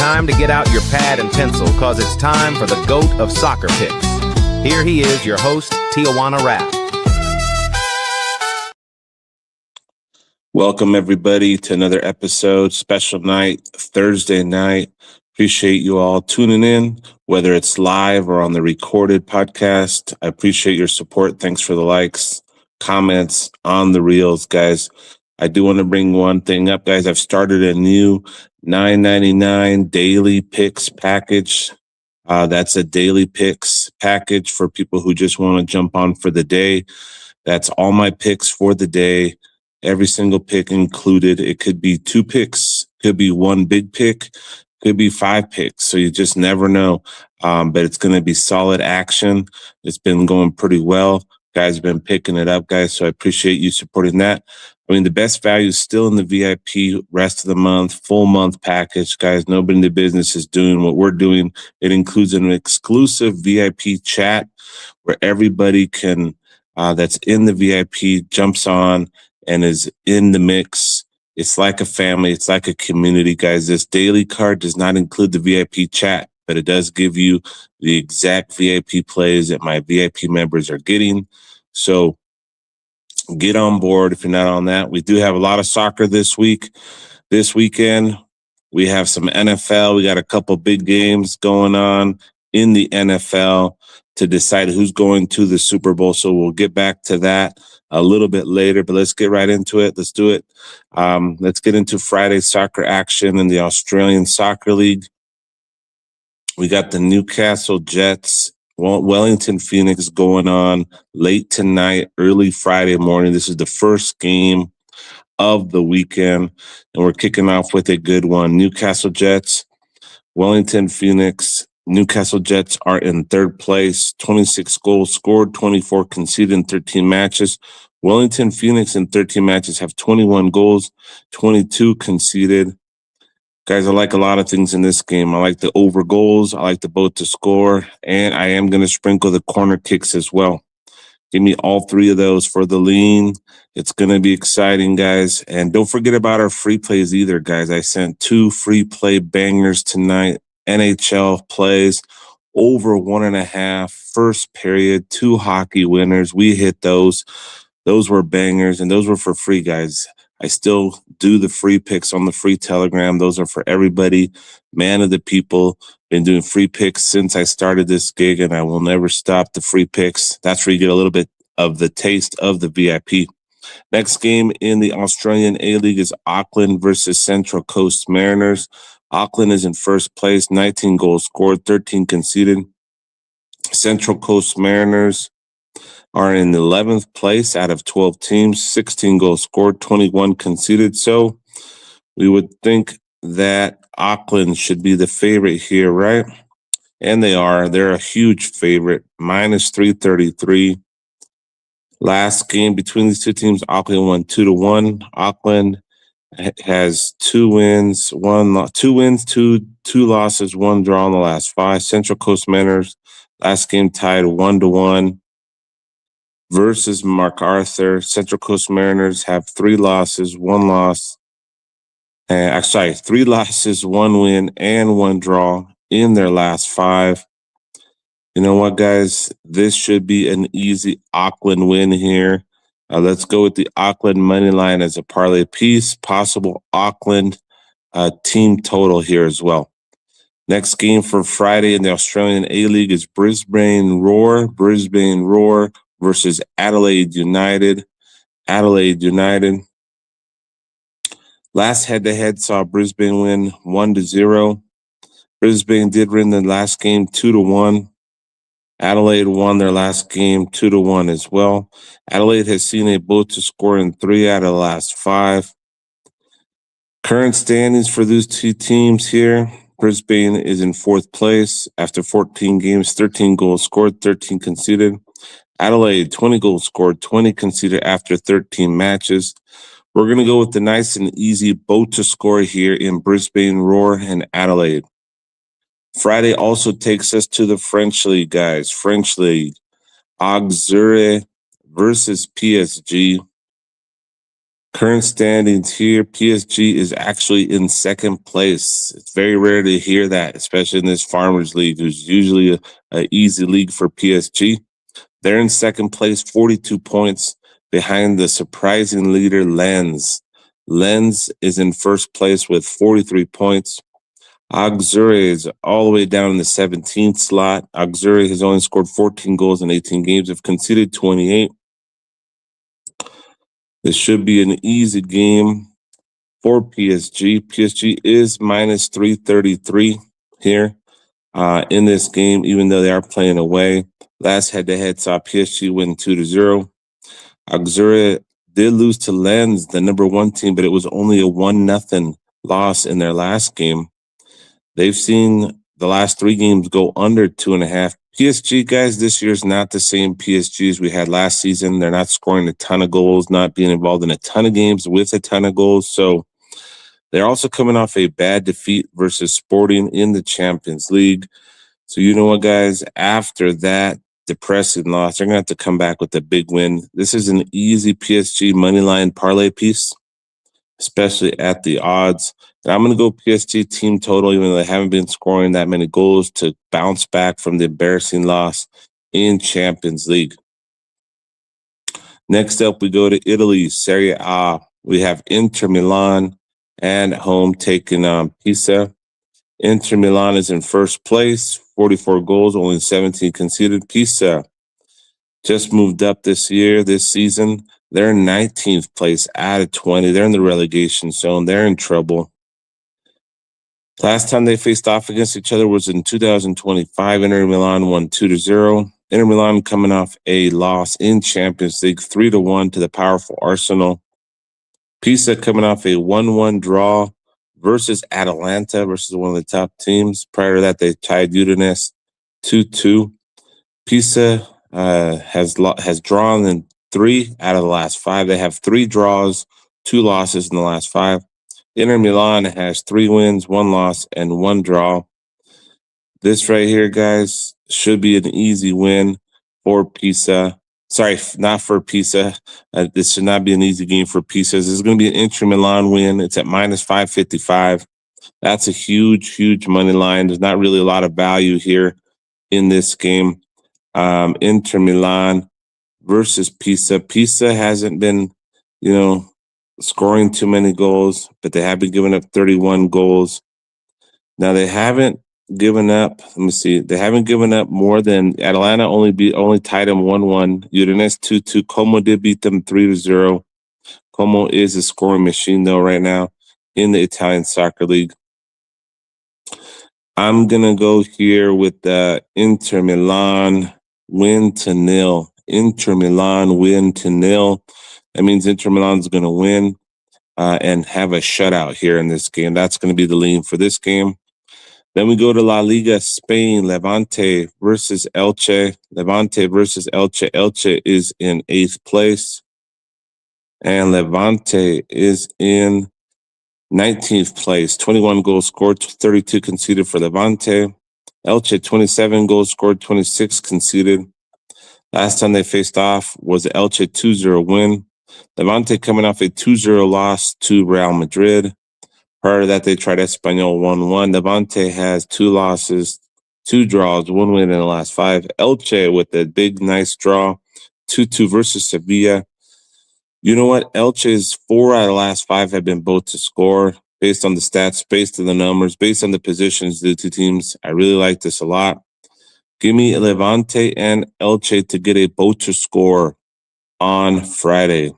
time to get out your pad and pencil, cause it's time for the GOAT of soccer picks. Here he is, your host, Tijuana Rap. Welcome, everybody, to another episode, special night, Thursday night. Appreciate you all tuning in, whether it's live or on the recorded podcast. I appreciate your support. Thanks for the likes, comments on the reels, guys. I do want to bring one thing up, guys. I've started a new $9.99 daily picks package. That's a daily picks package for people who just want to jump on for the day. That's all my picks for the day. Every single pick included. It could be 2 picks, could be 1 big pick, could be 5 picks. So you just never know. But it's going to be solid action. It's been going pretty well. Guys have been picking it up, guys. So I appreciate you supporting that. I mean, the best value is still in the VIP rest of the month, full month package. Guys, nobody in the business is doing what we're doing. It includes an exclusive VIP chat where everybody can, that's in the VIP jumps on and is in the mix. It's like a family. It's like a community, guys. This daily card does not include the VIP chat, but it does give you the exact VIP plays that my VIP members are getting. So get on board if you're not on that. We do have a lot of soccer this weekend. We have some NFL. We got a couple big games going on in the NFL to decide who's going to the Super Bowl. So we'll get back to that a little bit later, but let's get right into it. Let's do it. Let's get into Friday soccer action in the Australian Soccer League. We got the Newcastle Jets, Wellington Phoenix going on late tonight, early Friday morning. This is the first game of the weekend, and we're kicking off with a good one. Newcastle Jets, Wellington Phoenix. Newcastle Jets are in third place, 26 goals scored, 24 conceded in 13 matches. Wellington Phoenix in 13 matches have 21 goals, 22 conceded. Guys, I like a lot of things in this game. I like the over goals. I like the both to score, and I am going to sprinkle the corner kicks as well. Give me all 3 of those for the lean. It's going to be exciting, guys. And don't forget about our free plays either, guys. I sent 2 free play bangers tonight. NHL plays over 1.5 first period, 2 hockey winners. We hit those. Those were bangers, and those were for free, guys. I still do the free picks on the free Telegram. Those are for everybody. Man of the people. Been doing free picks since I started this gig, and I will never stop the free picks. That's where you get a little bit of the taste of the VIP. Next game in the Australian A-League is Auckland versus Central Coast Mariners. Auckland is in first place, 19 goals scored, 13 conceded. Central Coast Mariners are in 11th place out of 12 teams, 16 goals scored, 21 conceded. So we would think that Auckland should be the favorite here, right? And they are. They're a huge favorite, minus 333. Last game between these 2 teams, Auckland won 2-1. Auckland has 2 wins, 2 losses, 1 draw in the last 5. Central Coast Mariners last game tied 1-1 versus MacArthur. Central Coast Mariners have 3 losses, 1 loss. 3 losses, 1 win, and 1 draw in their last 5. You know what, guys? This should be an easy Auckland win here. Let's go with the Auckland money line as a parlay piece. Possible Auckland team total here as well. Next game for Friday in the Australian A-League is Brisbane Roar versus Adelaide United. Adelaide United. Last head-to-head saw Brisbane win 1-0. Brisbane did win the last game 2-1. Adelaide won their last game 2-1 as well. Adelaide has seen a both to score in 3 out of the last 5. Current standings for these 2 teams here. Brisbane is in 4th place after 14 games, 13 goals scored, 13 conceded. Adelaide, 20 goals scored, 20 conceded after 13 matches. We're going to go with the nice and easy both to score here in Brisbane Roar and Adelaide. Friday also takes us to the French League, guys. French League. Auxerre versus PSG. Current standings here, PSG is actually in second place. It's very rare to hear that, especially in this Farmers League, who's usually an easy league for PSG. They're in second place, 42 points behind the surprising leader, Lens. Lens is in first place with 43 points. Auxerre is all the way down in the 17th slot. Auxerre has only scored 14 goals in 18 games, have conceded 28. This should be an easy game for PSG. PSG is minus 333 here in this game, even though they are playing away. Last head-to-head saw PSG win 2-0. Auxerre did lose to Lens, the number one team, but it was only a 1-0 loss in their last game. They've seen the last three games go under 2.5. PSG, guys, this year is not the same PSG as we had last season. They're not scoring a ton of goals, not being involved in a ton of games with a ton of goals. So they're also coming off a bad defeat versus Sporting in the Champions League. So you know what, guys? After that depressing loss, they're going to have to come back with a big win. This is an easy PSG moneyline parlay piece, especially at the odds. And I'm going to go PSG team total, even though they haven't been scoring that many goals, to bounce back from the embarrassing loss in Champions League. Next up, we go to Italy, Serie A. We have Inter Milan and home taking on Pisa. Inter Milan is in first place, 44 goals, only 17 conceded. Pisa just moved up this season. They're in 19th place out of 20. They're in the relegation zone. They're in trouble. Last time they faced off against each other was in 2025. Inter Milan won 2-0. Inter Milan coming off a loss in Champions League 3-1 to the powerful Arsenal. Pisa coming off a 1-1 draw versus Atalanta, versus one of the top teams. Prior to that, they tied Udinese 2-2. Pisa has drawn in 3 out of the last 5. They have 3 draws, 2 losses in the last 5. Inter Milan has 3 wins, 1 loss, and 1 draw. This right here, guys, should be an easy win for Pisa. Sorry, not for Pisa. This should not be an easy game for Pisa. This is going to be an Inter Milan win. It's at minus 555. That's a huge, huge money line. There's not really a lot of value here in this game. Inter Milan versus Pisa. Pisa hasn't been, scoring too many goals, but they have been giving up 31 goals. Now they haven't given up. Let me see. They haven't given up more than Atalanta. Only tied them 1-1. Udinese 2-2. Como did beat them 3-0. Como is a scoring machine though right now in the Italian Soccer League. I'm gonna go here with the Inter Milan win to 0. Inter Milan win to 0. That means Inter Milan's going to win and have a shutout here in this game. That's going to be the lean for this game. Then we go to La Liga, Spain, Levante versus Elche. Levante versus Elche. Elche is in 8th place. And Levante is in 19th place. 21 goals scored, 32 conceded for Levante. Elche, 27 goals scored, 26 conceded. Last time they faced off was the Elche 2-0 win. Levante coming off a 2-0 loss to Real Madrid. Prior to that, they tried Espanyol 1-1. Levante has 2 losses, 2 draws, 1 win in the last 5. Elche with a big, nice draw, 2-2 versus Sevilla. You know what? Elche's 4 out of the last 5 have been both to score. Based on the stats, based on the numbers, based on the positions of the 2 teams. I really like this a lot. Give me Levante and Elche to get a both to score on Friday.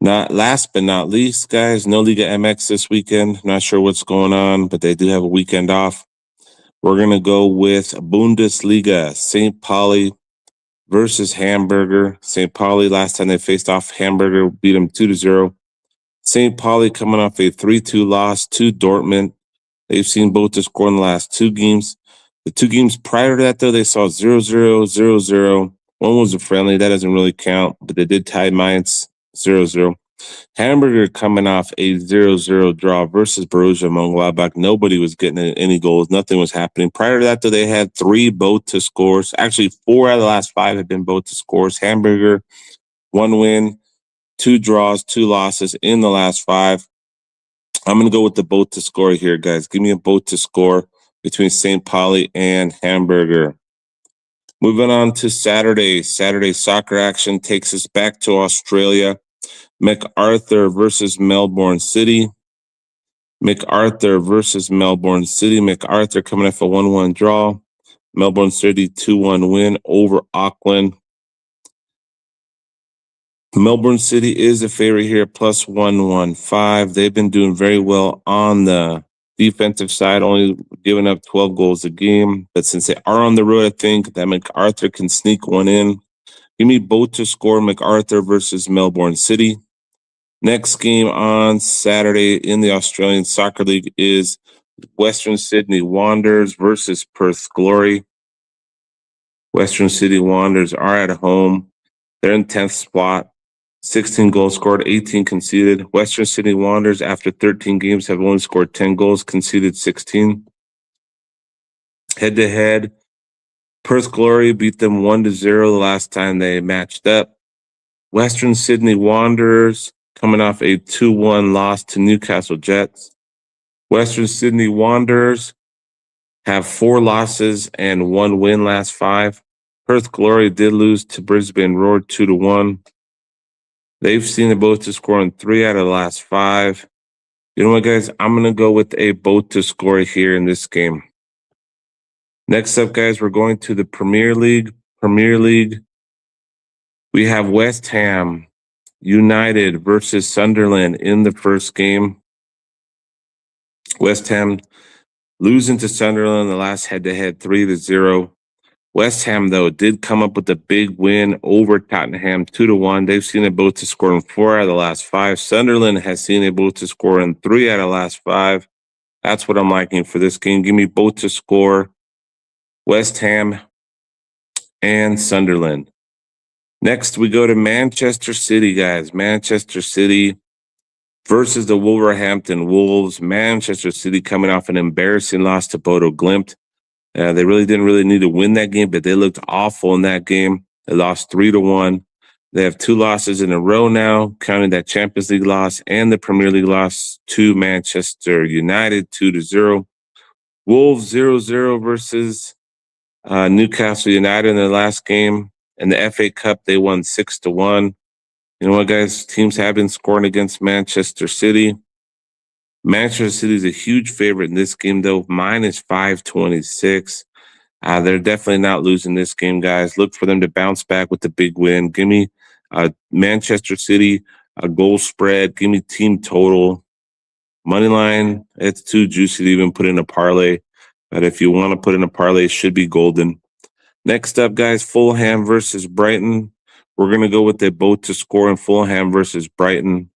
Last but not least, guys, no Liga MX this weekend. Not sure what's going on, but they do have a weekend off. We're going to go with Bundesliga, St. Pauli versus Hamburger. St. Pauli, last time they faced off, Hamburger beat them 2-0. St. Pauli coming off a 3-2 loss to Dortmund. They've seen both to score in the last 2 games. The 2 games prior to that, though, they saw 0-0, 0-0. One was a friendly. That doesn't really count, but they did tie Mainz 0-0. Hamburger coming off a 0-0 draw versus Borussia Mönchengladbach. Nobody was getting any goals. Nothing was happening. Prior to that, though, they had 3 both to scores. Actually, 4 out of the last 5 have been both to scores. Hamburger, 1 win, 2 draws, 2 losses in the last 5. I'm going to go with the both to score here, guys. Give me a both to score between St. Pauli and Hamburger. Moving on to Saturday. Saturday soccer action takes us back to Australia. MacArthur versus Melbourne City. MacArthur versus Melbourne City. MacArthur coming off a 1-1 draw. Melbourne City 2-1 win over Auckland. Melbourne City is a favorite here, plus 115. They've been doing very well on the defensive side, only giving up 12 goals a game. But since they are on the road, I think that MacArthur can sneak one in. Give me both to score, MacArthur versus Melbourne City. Next game on Saturday in the Australian Soccer League is Western Sydney Wanderers versus Perth Glory. Western Sydney Wanderers are at home. They're in 10th spot. 16 goals scored, 18 conceded. Western Sydney Wanderers, after 13 games, have only scored 10 goals, conceded 16. Head-to-head, Perth Glory beat them 1-0 the last time they matched up. Western Sydney Wanderers coming off a 2-1 loss to Newcastle Jets. Western Sydney Wanderers have 4 losses and 1 win last 5. Perth Glory did lose to Brisbane Roar 2-1. They've seen a both to score in 3 out of the last 5. You know what, guys? I'm going to go with a both to score here in this game. Next up, guys, we're going to the Premier League. Premier League, we have West Ham United versus Sunderland in the first game. West Ham losing to Sunderland the last head-to-head 3-0. West Ham, though, did come up with a big win over Tottenham 2-1. They've seen a both to score in 4 out of the last 5. Sunderland has seen a both to score in 3 out of the last 5. That's what I'm liking for this game. Give me both to score, West Ham and Sunderland. Next, we go to Manchester City, guys. Manchester City versus the Wolverhampton Wolves. Manchester City coming off an embarrassing loss to Bodo Glimt. They really didn't need to win that game, but they looked awful in that game. They lost 3-1. They have 2 losses in a row now, counting that Champions League loss and the Premier League loss to Manchester United 2-0. Wolves 0-0 versus Newcastle United in their last game. In the FA Cup, they won 6-1. You know what, guys? Teams have been scoring against Manchester City. Manchester City is a huge favorite in this game, though, minus 526. They're definitely not losing this game, guys. Look for them to bounce back with the big win. Give me Manchester City, a goal spread. Give me team total. Money line, it's too juicy to even put in a parlay. But if you want to put in a parlay, it should be golden. Next up, guys, Fulham versus Brighton. We're going to go with a both to score in Fulham versus Brighton.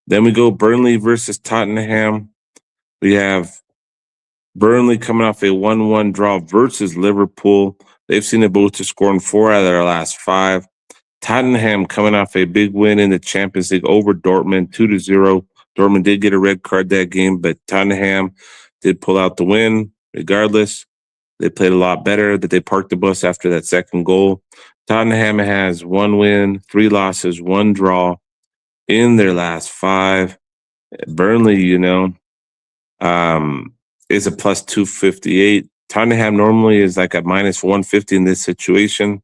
Then we go Burnley versus Tottenham. We have Burnley coming off a 1-1 draw versus Liverpool. They've seen a both to score in 4 out of their last 5. Tottenham coming off a big win in the Champions League over Dortmund, 2-0. Dortmund did get a red card that game, but Tottenham did pull out the win. Regardless, they played a lot better, but they parked the bus after that second goal. Tottenham has 1 win, 3 losses, 1 draw in their last 5. Burnley, is a plus 258. Tottenham normally is like a minus 150 in this situation.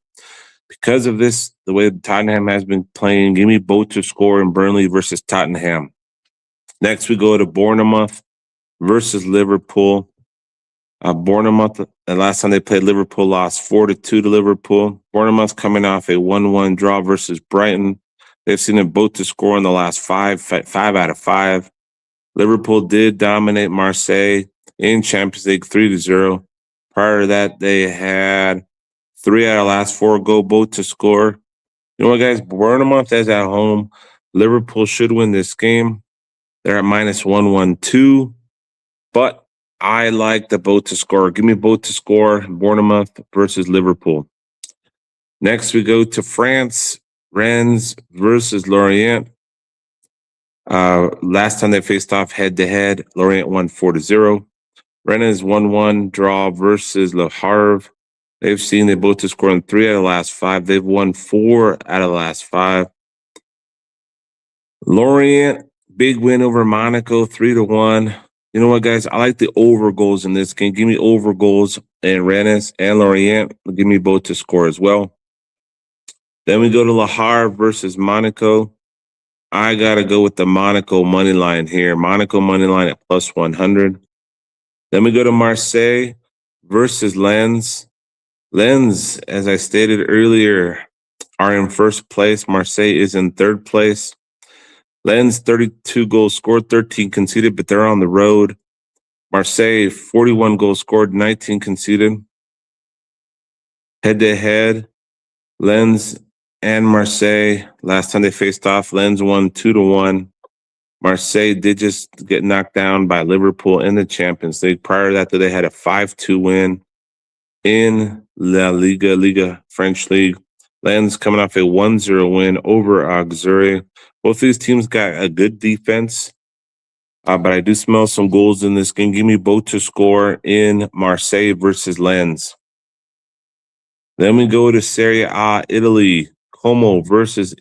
Because of this, the way Tottenham has been playing, give me both to score in Burnley versus Tottenham. Next, we go to Bournemouth versus Liverpool. Bournemouth, the last time they played Liverpool, lost 4-2 to Liverpool. Bournemouth coming off a 1-1 draw versus Brighton. They've seen them both to score in the last 5 out of 5. Liverpool did dominate Marseille in Champions League 3-0. Prior to that, they had 3 out of the last 4 go both to score. You know what, guys? Bournemouth is at home. Liverpool should win this game. They're at minus 112. But I like the both to score. Give me both to score, Bournemouth versus Liverpool. Next, we go to France. Rennes versus Lorient. Last time they faced off head-to-head, Lorient won 4-0. Rennes 1-1 draw versus Le Havre. They've seen they both to score in 3 out of the last 5. They've won 4 out of the last 5. Lorient, big win over Monaco, 3-1. You know what, guys? I like the over goals in this game. Give me over goals and Rennes and Lorient. Give me both to score as well. Then we go to Le Havre versus Monaco. I got to go with the Monaco money line here. Monaco money line at plus 100. Then we go to Marseille versus Lens. Lens, as I stated earlier, are in first place. Marseille is in third place. Lens, 32 goals scored, 13 conceded, but they're on the road. Marseille, 41 goals scored, 19 conceded. Head-to-head, Lens and Marseille, last time they faced off, Lens won 2-1. Marseille did just get knocked down by Liverpool in the Champions League. Prior to that, they had a 5-2 win in La Liga, French League. Lens coming off a 1-0 win over Auxerre. Both these teams got a good defense, but I do smell some goals in this game. Give me both to score in Marseille versus Lens. Then we go to Serie A, Italy. Como versus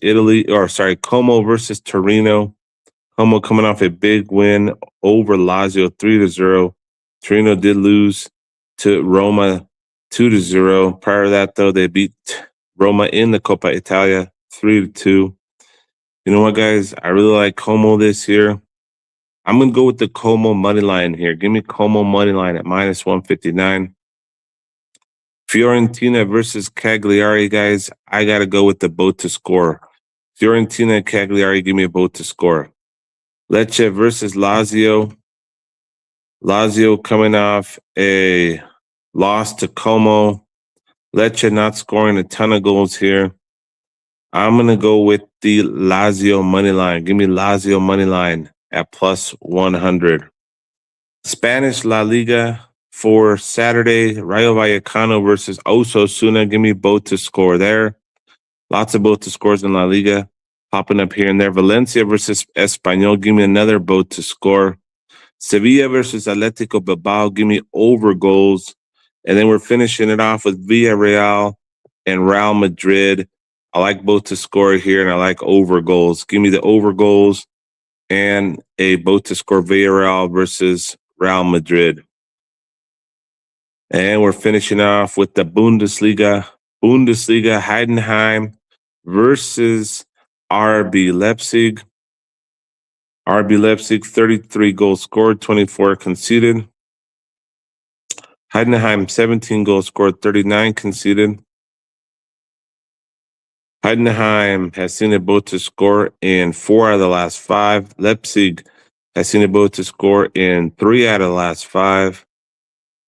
Torino. Como coming off a big win over Lazio, 3-0. Torino did lose to Roma 2-0. Prior to that, though, they beat Roma in the Coppa Italia 3-2. You know what, guys? I really like Como this year. I'm going to go with the Como money line here. Give me Como money line at minus 159. Fiorentina versus Cagliari, guys. I got to go with the both to score. Fiorentina and Cagliari, give me a both to score. Lecce versus Lazio. Lazio coming off a loss to Como. Lecce not scoring a ton of goals here. I'm going to go with the Lazio money line. Give me Lazio money line at plus 100. Spanish La Liga for Saturday, Rayo Vallecano versus Osasuna. Give me both to score there. Lots of both to scores in La Liga popping up here and there. Valencia versus Espanyol. Give me another both to score. Sevilla versus Atletico Bilbao. Give me over goals. And then we're finishing it off with Villarreal and Real Madrid. I like both to score here, and I like over goals. Give me the over goals and a both to score Villarreal versus Real Madrid. And we're finishing off with the Bundesliga. Heidenheim versus RB Leipzig. RB Leipzig, 33 goals scored, 24 conceded. Heidenheim, 17 goals scored, 39 conceded. Heidenheim has seen a both to score in 4 out of the last 5. Leipzig has seen a both to score in 3 out of the last 5.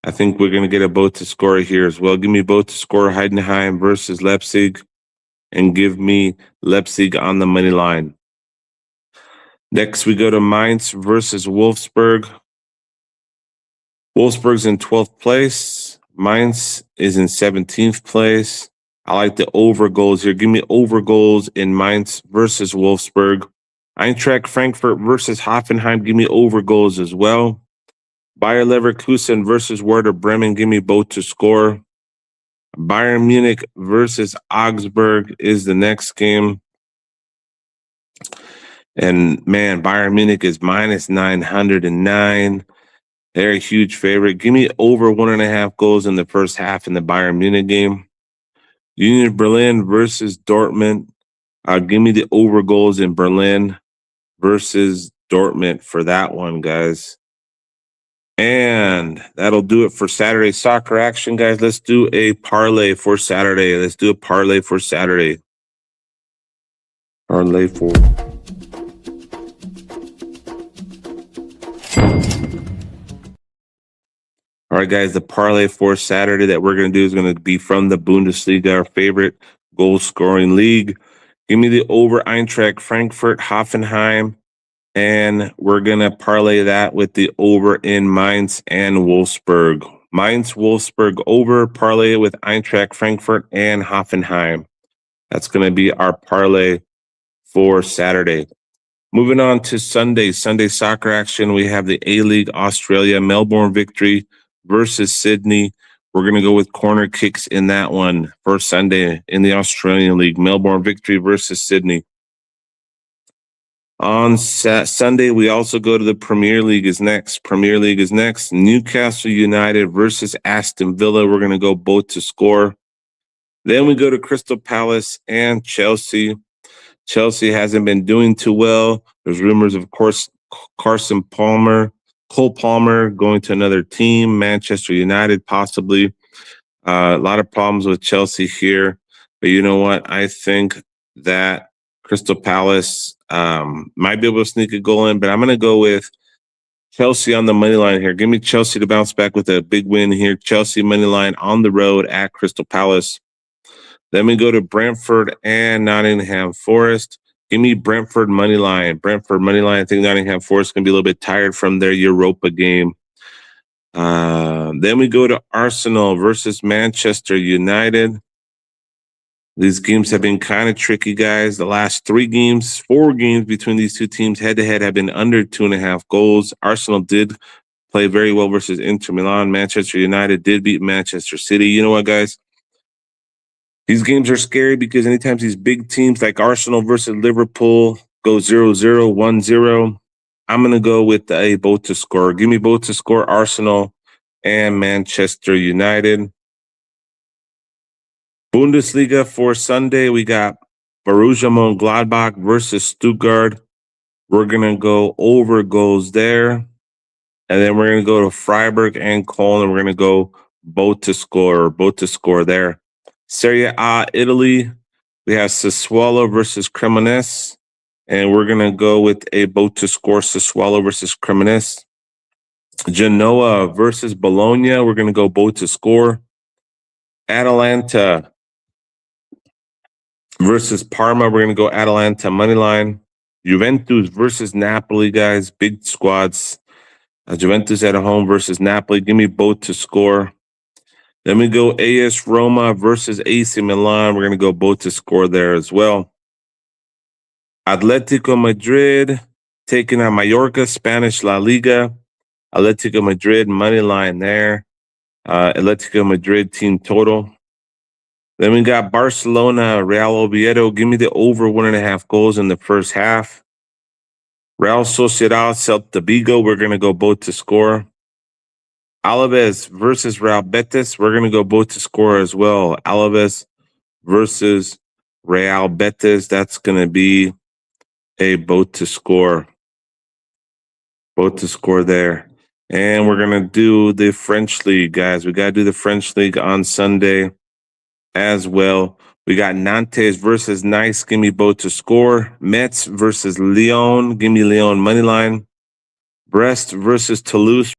I think we're going to get a both to score here as well. Give me both to score Heidenheim versus Leipzig, and give me Leipzig on the money line. Next, we go to Mainz versus Wolfsburg. Wolfsburg's in 12th place. Mainz is in 17th place. I like the over goals here. Give me over goals in Mainz versus Wolfsburg. Eintracht Frankfurt versus Hoffenheim. Give me over goals as well. Bayer Leverkusen versus Werder Bremen. Give me both to score. Bayern Munich versus Augsburg is the next game. And man, Bayern Munich is minus 909. They're a huge favorite. Give me over 1.5 goals in the first half in the Bayern Munich game. Union Berlin versus Dortmund. Give me the over goals in Berlin versus Dortmund for that one, guys. And that'll do it for Saturday soccer action, guys. Let's do a parlay for Saturday. Parlay for. All right, guys, the parlay for Saturday that we're going to do is going to be from the Bundesliga, our favorite goal-scoring league. Give me the over Eintracht Frankfurt, Hoffenheim, and we're going to parlay that with the over in Mainz and Wolfsburg. Mainz, Wolfsburg over, parlay with Eintracht Frankfurt and Hoffenheim. That's going to be our parlay for Saturday. Moving on to Sunday soccer action, we have the A-League Australia, Melbourne Victory versus Sydney. We're going to go with corner kicks in that one for Sunday in the Australian League. Melbourne Victory versus Sydney. On Sunday, we also go to the Premier League is next. Premier League is next. Newcastle United versus Aston Villa. We're going to go both to score. Then we go to Crystal Palace and Chelsea. Chelsea hasn't been doing too well. There's rumors, of course, Cole Palmer going to another team, Manchester United possibly. A lot of problems with Chelsea here. But you know what? I think that Crystal Palace might be able to sneak a goal in, but I'm going to go with Chelsea on the money line here. Give me Chelsea to bounce back with a big win here. Chelsea money line on the road at Crystal Palace. Then we go to Brentford and Nottingham Forest. Give me Brentford money line. Brentford money line. I think Nottingham Forest can be a little bit tired from their Europa game. Then we go to Arsenal versus Manchester United. These games have been kind of tricky, guys. The last 4 games between these two teams head-to-head have been under 2.5 goals. Arsenal did play very well versus Inter Milan. Manchester United did beat Manchester City. You know what, guys? These games are scary because anytime these big teams like Arsenal versus Liverpool go 0-0, 1-0, I'm going to go with a both to score. Give me both to score, Arsenal and Manchester United. Bundesliga for Sunday, we got Borussia Mönchengladbach versus Stuttgart. We're going to go over goals there. And then we're going to go to Freiburg and Cologne, and we're going to go both to score there. Serie A, Italy, we have Sassuolo versus Cremonese. And we're going to go with a both to score, Sassuolo versus Cremonese. Genoa versus Bologna, we're going to go both to score. Atalanta versus Parma, we're going to go Atalanta money line. Juventus versus Napoli, guys, big squads. Juventus at home versus Napoli. Give me both to score. Then we go AS Roma versus AC Milan. We're going to go both to score there as well. Atletico Madrid taking on Mallorca, Spanish La Liga. Atletico Madrid money line there. Atletico Madrid team total. Then we got Barcelona, Real Oviedo. Give me the over 1.5 goals in the first half. Real Sociedad, Celta Vigo. We're going to go both to score. Alaves versus Real Betis. We're going to go both to score as well. Alaves versus Real Betis. That's going to be a both to score. Both to score there. And we're going to do the French League, guys. We got to do the French League on Sunday as well. We got Nantes versus Nice. Give me both to score. Metz versus Lyon. Give me Lyon money line. Brest versus Toulouse.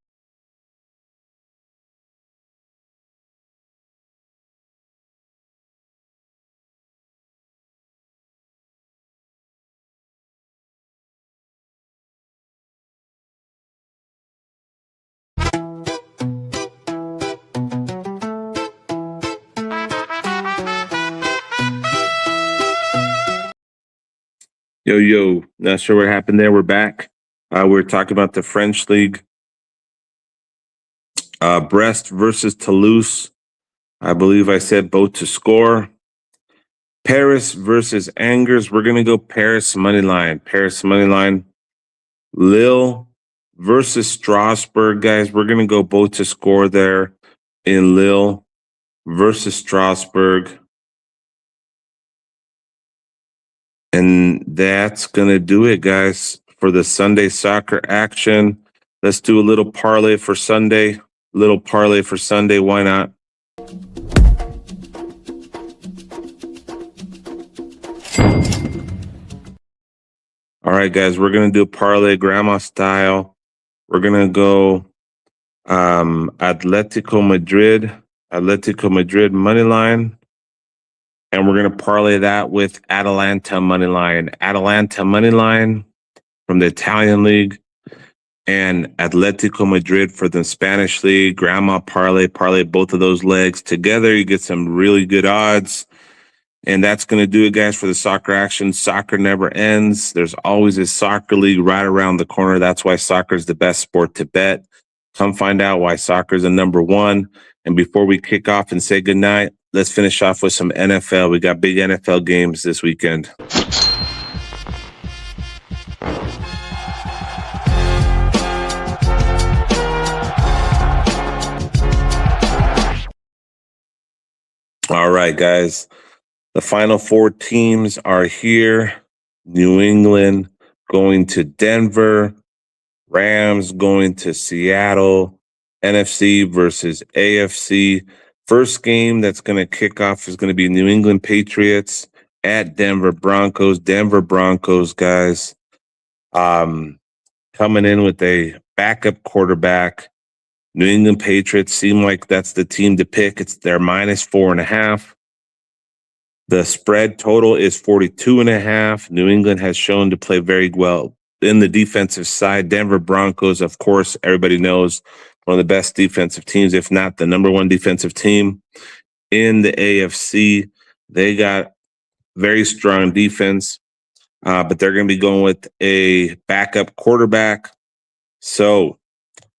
Yo, not sure what happened there. We're back. We're talking about the French League. Brest versus Toulouse. I believe I said both to score. Paris versus Angers. We're going to go Paris money line. Paris money line. Lille versus Strasbourg, guys. We're going to go both to score there in Lille versus Strasbourg. And that's going to do it, guys, for the Sunday soccer action. Let's do a little parlay for Sunday. Why not? All right, guys, we're going to do a parlay grandma style. We're going to go Atletico Madrid money line. And we're going to parlay that with Atalanta money line from the Italian league, and Atletico Madrid for the Spanish league. Grandma parlay both of those legs together. You get some really good odds. And that's going to do it, guys, for the soccer action. Soccer never ends. There's always a soccer league right around the corner. That's why soccer is the best sport to bet. Come find out why soccer is the number one. And before we kick off and say goodnight, let's finish off with some NFL. We got big NFL games this weekend. All right, guys. The final four teams are here. New England going to Denver, Rams going to Seattle, NFC versus AFC. First game that's going to kick off is going to be New England Patriots at Denver Broncos. Denver Broncos, guys, coming in with a backup quarterback. New England Patriots seem like that's the team to pick. It's their -4.5. The spread total is 42.5. New England has shown to play very well in the defensive side. Denver Broncos, of course, everybody knows, one of the best defensive teams, if not the number one defensive team in the AFC. They got very strong defense, but they're going to be going with a backup quarterback. So,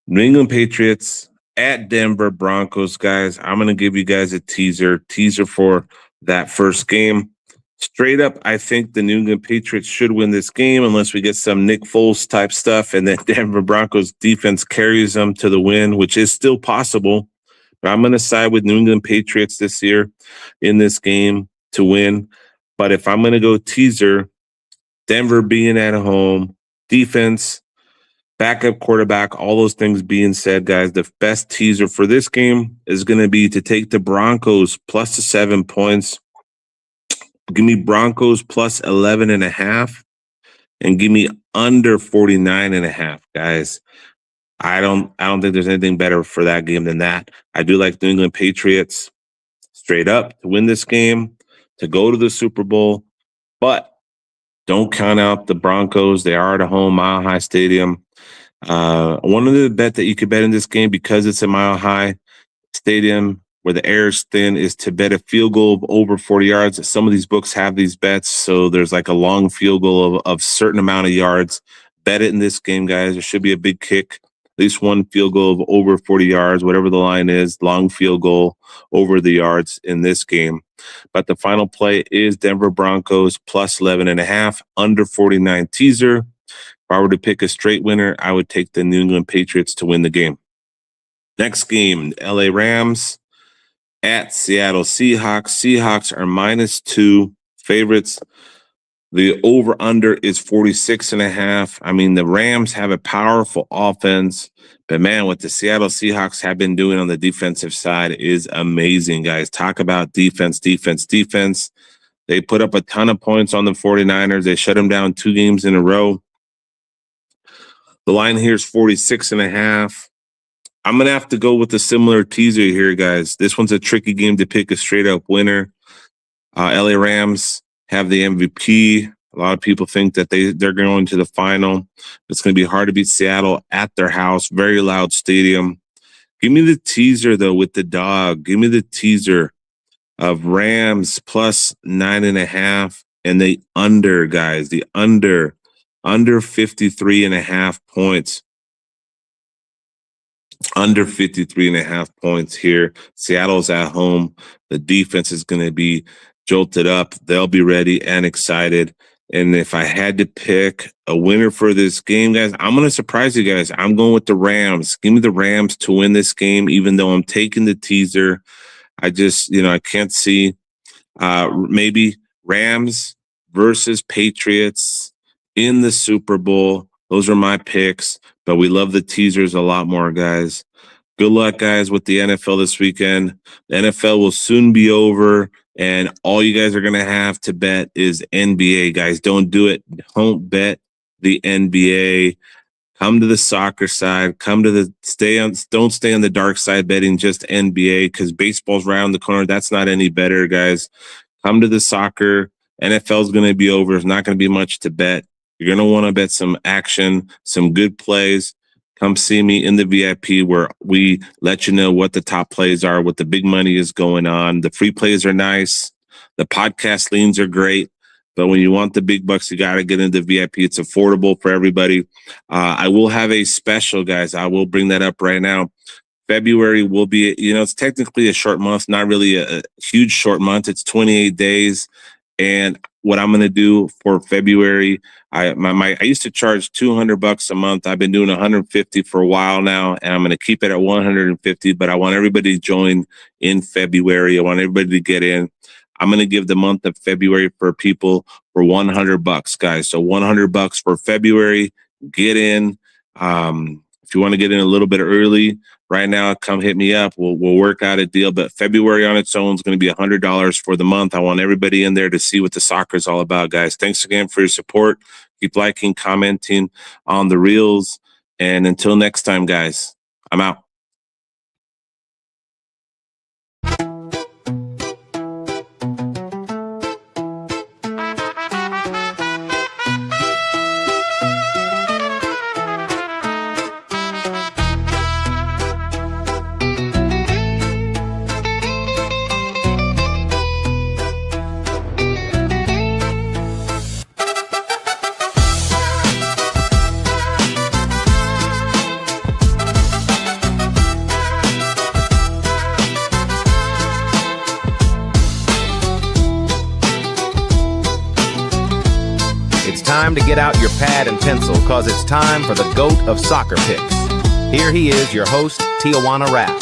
New England Patriots at Denver Broncos, guys. I'm going to give you guys a teaser for that first game. Straight up, I think the New England Patriots should win this game unless we get some Nick Foles type stuff and then Denver Broncos defense carries them to the win, which is still possible. But I'm going to side with New England Patriots this year in this game to win. But if I'm going to go teaser, Denver being at home, defense, backup quarterback, all those things being said, guys, the best teaser for this game is going to be to take the Broncos plus the 7 points. Give me Broncos plus 11.5 and give me under 49.5, guys. I don't think there's anything better for that game than that. I do like New England Patriots straight up to win this game, to go to the Super Bowl, but don't count out the Broncos. They are at a home, Mile High Stadium. One of the bet that you could bet in this game, because it's a Mile High Stadium where the air is thin, is to bet a field goal of over 40 yards. Some of these books have these bets, so there's like a long field goal of certain amount of yards. Bet it in this game, guys. There should be a big kick, at least one field goal of over 40 yards, whatever the line is, long field goal over the yards in this game. But the final play is Denver Broncos plus 11.5, under 49 teaser. If I were to pick a straight winner, I would take the New England Patriots to win the game. Next game, LA Rams at Seattle Seahawks. Seahawks are -2 favorites. The over-under is 46.5. I mean, the Rams have a powerful offense, but man, what the Seattle Seahawks have been doing on the defensive side is amazing, guys. Talk about defense. They put up a ton of points on the 49ers. They shut them down 2 games in a row. The line here is 46.5. I'm going to have to go with a similar teaser here, guys. This one's a tricky game to pick a straight-up winner. LA Rams have the MVP. A lot of people think that they're going to the final. It's going to be hard to beat Seattle at their house. Very loud stadium. Give me the teaser, though, with the dog. Give me the teaser of Rams plus 9.5 and the under, guys. The under 53.5 points. Under 53.5 points here. Seattle's at home. The defense is going to be jolted up. They'll be ready and excited. And if I had to pick a winner for this game, guys, I'm going to surprise you guys. I'm going with the Rams. Give me the Rams to win this game, even though I'm taking the teaser. I just, I can't see maybe Rams versus Patriots in the Super Bowl. Those are my picks, but we love the teasers a lot more, guys. Good luck, guys, with the NFL this weekend. The NFL will soon be over, and all you guys are going to have to bet is NBA, guys. Don't do it. Don't bet the NBA. Come to the soccer side. Don't stay on the dark side betting just NBA, because baseball's around the corner. That's not any better, guys. Come to the soccer. NFL is going to be over. There's not going to be much to bet. You're going to want to bet some action, some good plays. Come see me in the VIP where we let you know what the top plays are, what the big money is going on. The free plays are nice. The podcast leans are great. But when you want the big bucks, you got to get into VIP. It's affordable for everybody. I will have a special, guys. I will bring that up right now. February will be, it's technically a short month, not really a huge short month. It's 28 days. And what I'm going to do for February. I used to charge $200 a month. I've been doing 150 for a while now, and I'm going to keep it at 150. But I want everybody to join in February. I want everybody to get in. I'm going to give the month of February for people for $100, guys. So $100 for February. Get in. If you want to get in a little bit early right now, come hit me up. We'll work out a deal. But February on its own is going to be $100 for the month. I want everybody in there to see what the soccer is all about, guys. Thanks again for your support. Keep liking, commenting on the reels. And until next time, guys, I'm out. Time to get out your pad and pencil, cause it's time for the GOAT of soccer picks. Here he is, your host, Tijuana Rap.